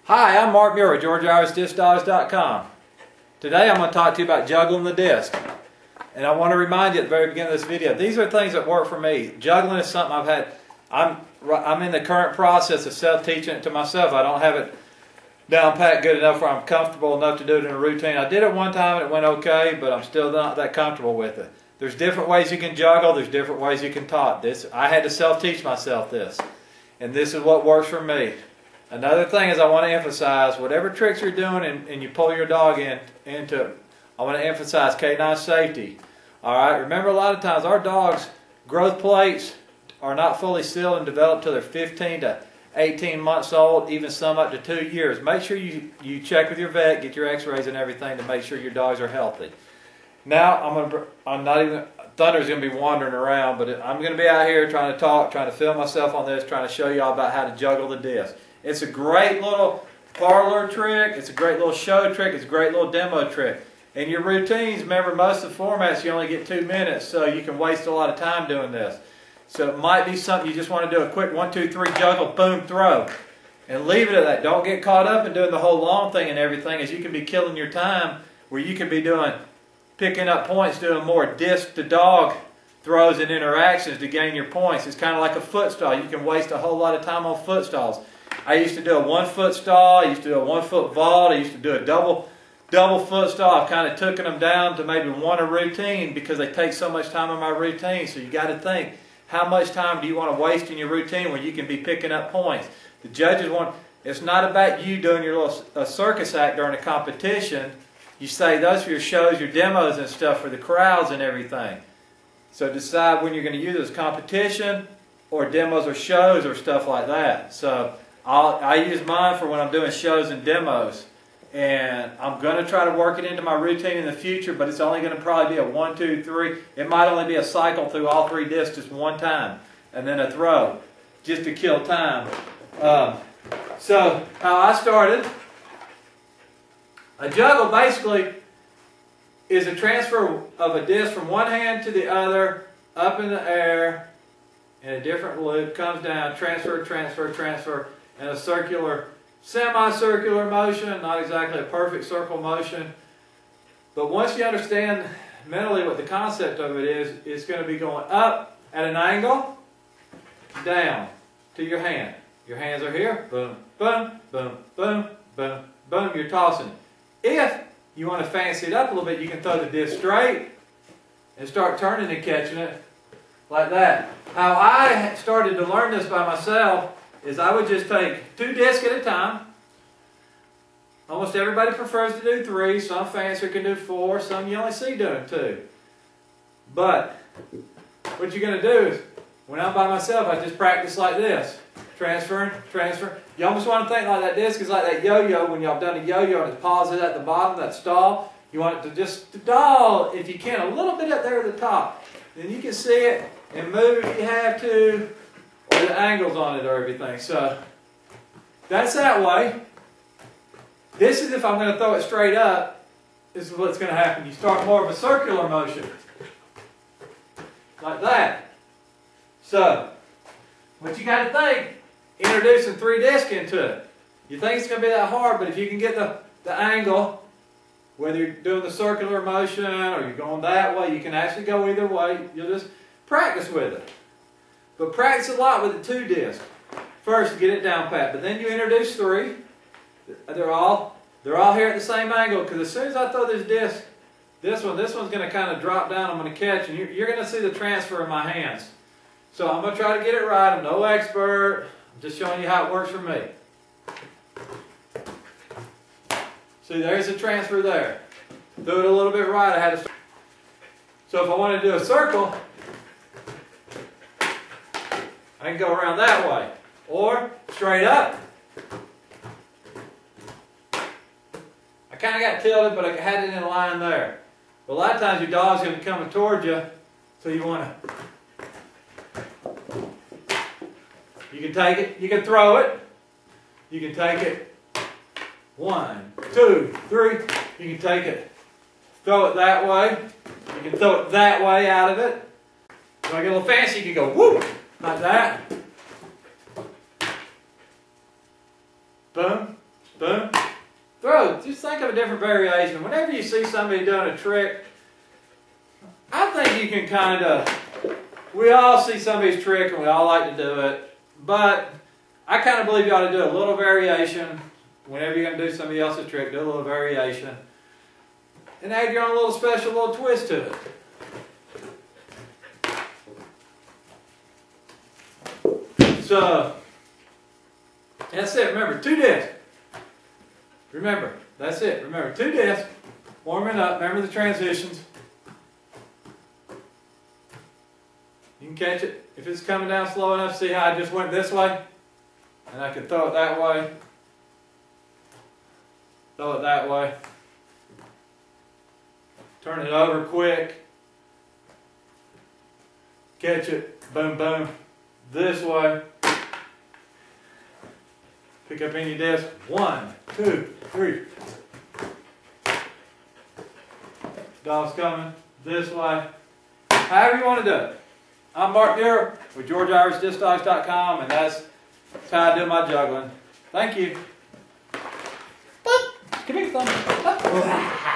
Hi, I'm Mark Muir with GeorgiaIrishDiscDogs.com. Today I'm going to talk to you about juggling the disc. And I want to remind you at the very beginning of this video, these are things that work for me. Juggling is something I've had, I'm in the current process of self-teaching it to myself. I don't have it down pat good enough where I'm comfortable enough to do it in a routine. I did it one time and it went okay, but I'm still not that comfortable with it. There's different ways you can juggle, there's different ways you can talk. I had to self-teach myself this. And this is what works for me. Another thing is I want to emphasize, whatever tricks you're doing and you pull your dog into, I want to emphasize canine safety. Alright, remember a lot of times our dogs' growth plates are not fully sealed and developed till they're 15 to 18 months old, even some up to 2 years. Make sure you check with your vet, get your x-rays and everything to make sure your dogs are healthy. Now, Thunder's going to be wandering around, but I'm going to be out here trying to talk, trying to film myself on this, trying to show you all about how to juggle the disc. It's a great little parlor trick, it's a great little show trick, it's a great little demo trick. In your routines, remember most of the formats you only get 2 minutes, so you can waste a lot of time doing this. So it might be something you just want to do a quick 1, 2, 3 juggle, boom, throw. And leave it at that. Don't get caught up in doing the whole long thing and everything, as you can be killing your time where you can be picking up points, doing more disc to dog throws and interactions to gain your points. It's kind of like a foot stall. You can waste a whole lot of time on foot stalls. I used to do a 1 foot stall, I used to do a 1 foot vault, I used to do a double foot stall. I've kind of taken them down to maybe 1 a routine because they take so much time in my routine. So you got to think, how much time do you want to waste in your routine where you can be picking up points? The judges want, it's not about you doing your little circus act during a competition. You say those for your shows, your demos and stuff for the crowds and everything. So decide when you're going to use this competition or demos or shows or stuff like that. So I use mine for when I'm doing shows and demos, and I'm going to try to work it into my routine in the future, but it's only going to probably be a 1, 2, 3. It might only be a cycle through all 3 discs just one time, and then a throw, just to kill time. So how I started, a juggle basically is a transfer of a disc from one hand to the other, up in the air, in a different loop, comes down, transfer, transfer, transfer, in a circular, semi-circular motion, not exactly a perfect circle motion. But once you understand mentally what the concept of it is, it's going to be going up at an angle, down to your hand. Your hands are here, boom, boom, boom, boom, boom, boom, you're tossing. If you want to fancy it up a little bit, you can throw the disc straight and start turning and catching it like that. How I started to learn this by myself is I would just take 2 discs at a time. Almost everybody prefers to do 3. Some fancier can do 4. Some you only see doing 2. But what you're going to do is, when I'm by myself, I just practice like this. Transferring, transfer. You almost want to think like that disc is like that yo-yo when y'all done a yo-yo and it pauses at the bottom, that stall. You want it to just stall, if you can, a little bit up there at the top. Then you can see it and move if you have to, or the angles on it or everything. So that's that way. This is if I'm going to throw it straight up. This is what's going to happen. You start more of a circular motion. Like that. So, what you got to think, introducing 3 discs into it. You think it's going to be that hard, but if you can get the angle, whether you're doing the circular motion or you're going that way, you can actually go either way. You'll just practice with it. But practice a lot with the 2 discs. First, to get it down pat. But then you introduce 3. They're all here at the same angle, because as soon as I throw this disc, this one's going to kind of drop down. I'm going to catch, and you're going to see the transfer in my hands. So I'm going to try to get it right. I'm no expert. I'm just showing you how it works for me. See, there's the transfer there. Do it a little bit right. I had to. So if I want to do a circle, I can go around that way, or straight up. I kind of got tilted, but I had it in a line there. But a lot of times your dog's going to be coming towards you, so you want to. You can take it, you can throw it, you can take it 1, 2, 3, you can take it, throw it that way, you can throw it that way out of it. When I get a little fancy, you can go whoop, like that. Boom, boom, different variation. Whenever you see somebody doing a trick, I think you can kind of, we all see somebody's trick and we all like to do it, but I kind of believe you ought to do a little variation. Whenever you're going to do somebody else's trick, do a little variation. And add your own little special little twist to it. So, that's it. Remember, 2 discs. Remember, that's it. Remember, 2 discs. Warming up. Remember the transitions. You can catch it. If it's coming down slow enough, see how I just went this way? And I can throw it that way. Throw it that way. Turn it over quick. Catch it. Boom, boom. This way. Pick up any disc. 1, 2, 3. Dog's coming. This way. However you want to do it. I'm Muir with GeorgiaIrishDiscDogs.com, and that's how I do my juggling. Thank you. Come here, thumb.